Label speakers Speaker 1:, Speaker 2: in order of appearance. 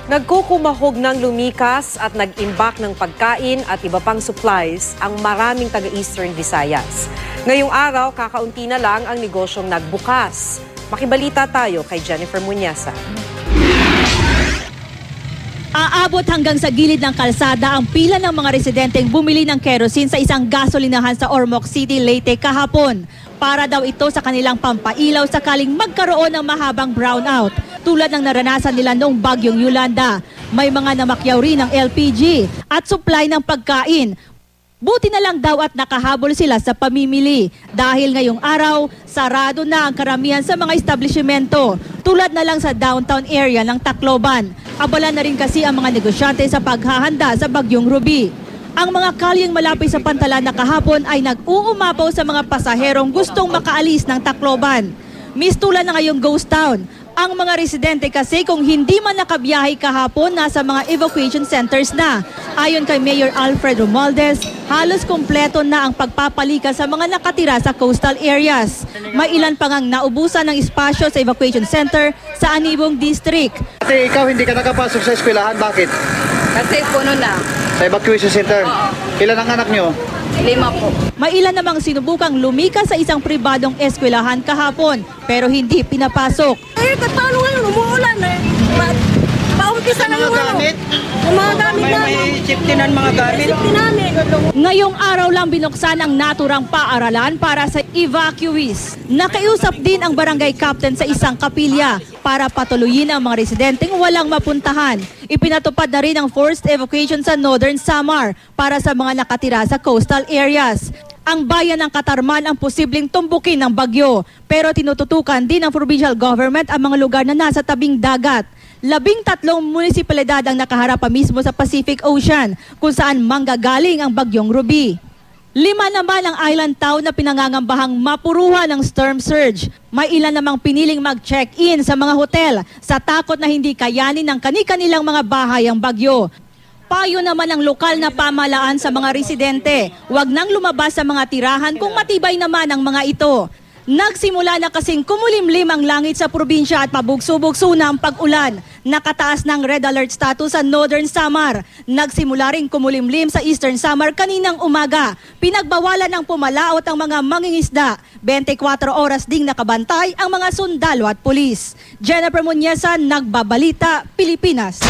Speaker 1: Nagkukumahog ng lumikas at nag-imbak ng pagkain at iba pang supplies ang maraming taga-Eastern Visayas. Ngayong araw, kakaunti na lang ang negosyong nagbukas. Makibalita tayo kay Jennifer Muñasa.
Speaker 2: Aabot hanggang sa gilid ng kalsada ang pila ng mga residenteng bumili ng kerosene sa isang gasolinahan sa Ormoc City, Leyte kahapon. Para daw ito sa kanilang pampailaw sakaling magkaroon ng mahabang brownout tulad ng naranasan nila noong bagyong Yolanda. May mga namakyaw rin ng LPG at supply ng pagkain. Buti na lang daw at nakahabol sila sa pamimili dahil ngayong araw sarado na ang karamihan sa mga establishmento tulad na lang sa downtown area ng Tacloban. Abala na rin kasi ang mga negosyante sa paghahanda sa bagyong Ruby. Ang mga kalyeng malapit sa pantalan na kahapon ay nag-uumapaw sa mga pasaherong gustong makaalis ng Tacloban. Mistulan na ngayong ghost town. Ang mga residente kasi kung hindi man nakabiyahe kahapon, nasa mga evacuation centers na. Ayon kay Mayor Alfred Romualdez, halos kumpleto na ang pagpapalikas sa mga nakatira sa coastal areas. May ilan pa ngang naubusan ng espasyo sa evacuation center sa Anibong District.
Speaker 3: Kasi ikaw hindi ka nakapasok sa eskwelahan, bakit?
Speaker 4: Kasi puno na.
Speaker 3: Sa evacuation center?
Speaker 4: Oo.
Speaker 3: Ilan ang anak nyo?
Speaker 4: 5 po.
Speaker 2: May ilan namang sinubukang lumikas sa isang pribadong eskwelahan kahapon pero hindi pinapasok.
Speaker 5: Paano ngayon? Umuulan eh. Paumpisa na yung
Speaker 3: gamit?
Speaker 5: Yung mga gamit namin.
Speaker 3: May safety na mga gamit?
Speaker 5: Safety namin.
Speaker 2: Ngayong araw lang binuksan ang naturang paaralan para sa evacuees. Nakiusap din ang barangay captain sa isang kapilya para patuloyin ang mga residenteng walang mapuntahan. Ipinatupad na rin ang forced evacuation sa Northern Samar para sa mga nakatira sa coastal areas. Ang bayan ng Katarman ang posibleng tumbukin ng bagyo pero tinututukan din ng provincial government ang mga lugar na nasa tabing dagat. 13 munisipalidad ang nakaharap pa mismo sa Pacific Ocean kung saan manggagaling ang bagyong Ruby. 5 naman ang island town na pinangangambahang mapuruhan ng storm surge. May ilan namang piniling mag-check-in sa mga hotel sa takot na hindi kayanin ng kani-kanilang mga bahay ang bagyo. Payo naman ng lokal na pamahalaan sa mga residente, huwag nang lumabas sa mga tirahan kung matibay naman ang mga ito. Nagsimula na kasing kumulimlim ang langit sa probinsya at pabugso-bugso na ang pag-ulan. Nakataas ng red alert status sa Northern Samar. Nagsimula rin kumulimlim sa Eastern Samar kaninang umaga. Pinagbawalan ng pumalaot ang mga mangingisda. 24 oras ding nakabantay ang mga sundalo at pulis. Jennifer Muñasa, Nagbabalita, Pilipinas.